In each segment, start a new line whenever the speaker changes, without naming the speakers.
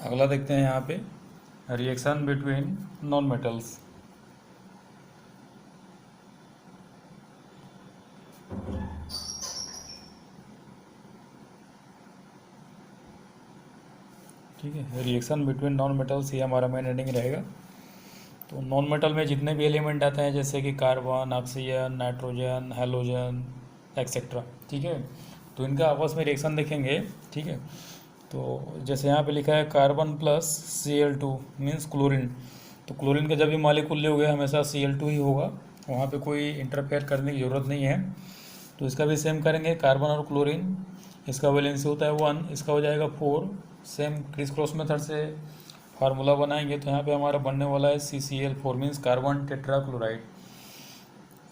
अगला देखते हैं यहाँ पे रिएक्शन बिटवीन नॉन मेटल्स। ठीक है, रिएक्शन बिटवीन नॉन मेटल्स ये हमारा मेन हेडिंग रहेगा। तो नॉन मेटल में जितने भी एलिमेंट आते हैं जैसे कि carbon, oxygen, nitrogen, halogen etcetera, ठीक है, तो इनका आपस में रिएक्शन देखेंगे। ठीक है, तो जैसे यहाँ पे लिखा है carbon plus Cl2 means chlorine, तो क्लोरीन का जब भी मॉलिक्यूल लोगे हमेशा Cl2 ही होगा, वहाँ पे कोई इंटरफेयर करने की ज़रूरत नहीं है। तो इसका भी सेम करेंगे, कार्बन और क्लोरीन, इसका वैलेंसी होता है 1, इसका हो जाएगा 4। सेम क्रिस क्रॉस मेथड से फार्मूला बनाएंगे, तो यहाँ पे हमारा बनने वाला है CCl4 means carbon tetrachloride.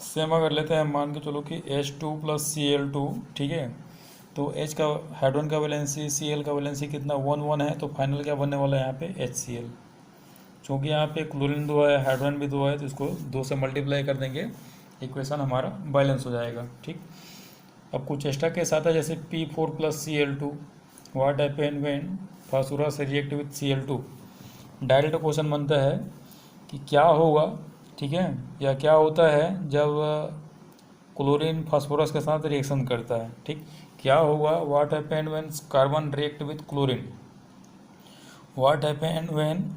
Same अगर लेते हैं, मान के चलो कि H2 प्लस Cl2, ठीक है, तो H का हाइड्रोजन का वैलेंसी, Cl का वैलेंसी कितना 1 1 है, तो फाइनल क्या बनने वाला है यहाँ पे HCl। चूँकि यहाँ पे क्लोरीन 2 है, हाइड्रोजन भी 2 है, तो इसको 2 से मल्टीप्लाई कर देंगे, इक्वेशन हमारा बैलेंस हो जाएगा। ठीक, अब कुछ एक्स्ट्रा केस आता है जैसे P4 plus Cl2, what happen when phosphorus react with Cl2। Direct question बनता है कि क्या होगा, ठीक है, या क्या होता है जब क्लोरीन फास्फोरस के साथ रिएक्शन करता है। ठीक, क्या होगा, what happen when carbon react with chlorine, what happen when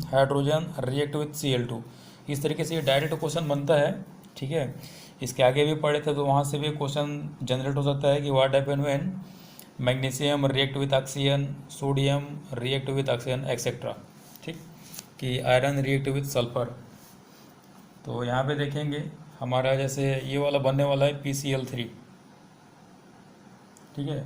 hydrogen react with Cl2। इस तरीके से ये डायरेक्ट क्वेश्चन बनता है। ठीक है, इसके आगे भी पढ़े थे तो वहाँ से भी क्वेश्चन जनरेट हो सकता है कि what happen when magnesium react with oxygen, sodium react with oxygen etcetera. ठीक, कि आयरन रिएक्ट विथ सल्फर। तो यहाँ पे देखेंगे हमारा जैसे ये वाला बनने वाला है PCl3। ठीक है,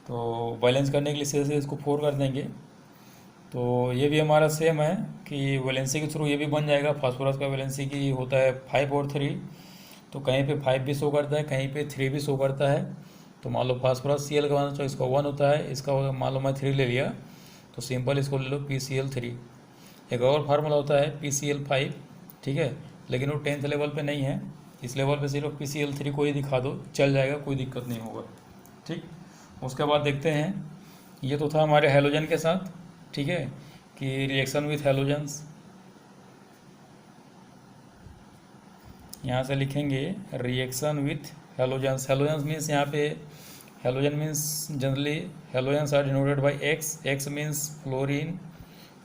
तो बैलेंस करने के लिए से इसको 4 कर देंगे, तो ये भी हमारा सेम है कि वैलेंसी के थ्रू ये भी बन जाएगा। फास्फोरस का वैलेंसी की होता है 5 और 3, तो कहीं पे 5 भी शो करता है, कहीं पे 3 भी शो करता है। तो मान लो फास्फोरस Cl का मान इसका 1 होता है, इसका मान लो मैं 3 ले लिया, तो सिंपल इसको ले लो PCl3। एक और फार्मूला होता है PCl5, ठीक है, लेकिन वो 10th लेवल पे नहीं है, इस लेवल पे सिर्फ PCl3 को ही दिखा दो, चल जाएगा, कोई दिक्कत नहीं होगा। ठीक, उसके बाद देखते हैं, ये तो था हमारे हेलोजन के साथ। ठीक है, कि रिएक्शन विथ हेलोजन्स, यहाँ से लिखेंगे reaction with halogens. Halogens means यहाँ पे halogen means generally halogens are denoted by X means fluorine,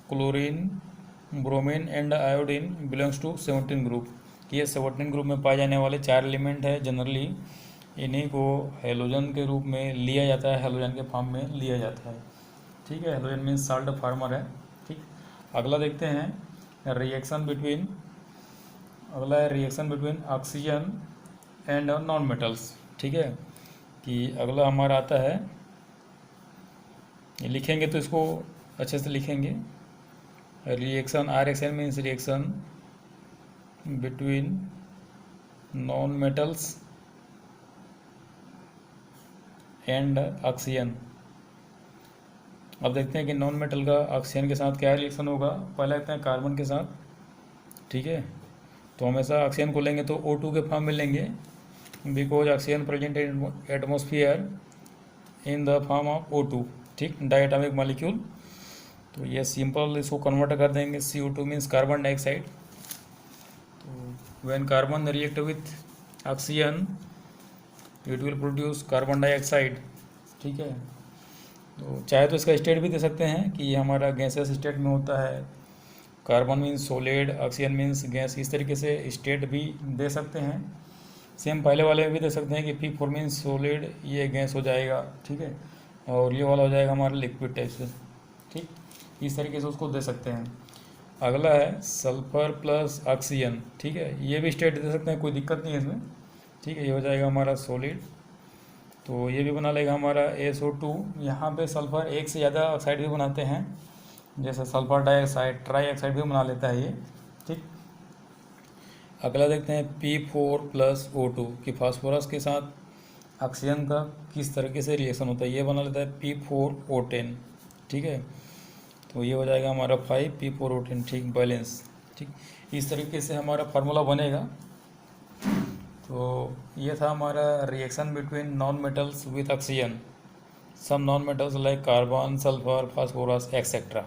chlorine, bromine and iodine belongs to 17 group. ये 17 ग्रुप में पाए जाने वाले 4 एलिमेंट है। जनरली इन्हीं को हेलोजन के रूप में लिया जाता है, हेलोजन के फॉर्म में लिया जाता है। ठीक है, हेलोजन मीन्स साल्ट फार्मर है। ठीक, अगला देखते हैं रिएक्शन बिटवीन, अगला है reaction between oxygen and non metals. ठीक है, कि अगला हमारा आता है, ये लिखेंगे तो इसको अच्छे से लिखेंगे, reaction RXN means reaction between non metals and oxygen. अब देखते हैं कि नॉन मेटल का ऑक्सीजन के साथ क्या रिएक्शन होगा। पहले देखते हैं कार्बन के साथ। ठीक है, तो हमेशा ऑक्सीजन को लेंगे तो O2 के फॉर्म में लेंगे, because oxygen present in atmosphere in the form of O2। ठीक, डायटोमिक मॉलिक्यूल। तो ये सिंपल इसको कन्वर्ट कर देंगे, CO2 मीन्स कार्बन डाइऑक्साइड। तो when carbon react with oxygen it will produce carbon dioxide. ठीक है, तो चाहे तो इसका स्टेट भी दे सकते हैं कि ये हमारा गैसेस स्टेट में होता है, carbon means solid, oxygen means gas, इस तरीके से स्टेट भी दे सकते हैं। सेम पहले वाले में भी दे सकते हैं कि P4 मीन्स सॉलिड, ये गैस हो जाएगा। ठीक है, और ये वाला हो जाएगा हमारा लिक्विड टाइप से। ठीक, इस तरीके से उसको दे सकते हैं। अगला है सल्फर प्लस ऑक्सीजन। ठीक है, ये भी स्टेट दे सकते हैं, कोई दिक्कत नहीं है इसमें। ठीक है, ये हो जाएगा हमारा सॉलिड, तो ये भी बना लेगा हमारा SO2। यहाँ पे सल्फर एक से ज़्यादा ऑक्साइड भी बनाते हैं, जैसे सल्फर डाइऑक्साइड, ट्राई ऑक्साइड भी बना लेता है ये। ठीक, अगला देखते हैं P4 प्लस O2 कि फास्फोरस के साथ ऑक्सीजन का किस तरीके से रिएक्शन होता है। ये बना लेता है P4O10। ठीक है, तो ये हो जाएगा हमारा 5 P4O10। ठीक, बैलेंस। ठीक, इस तरीके से हमारा फार्मूला बनेगा। तो ये था हमारा reaction between non metals with oxygen, some non metals like carbon, sulphur, phosphorus etcetera.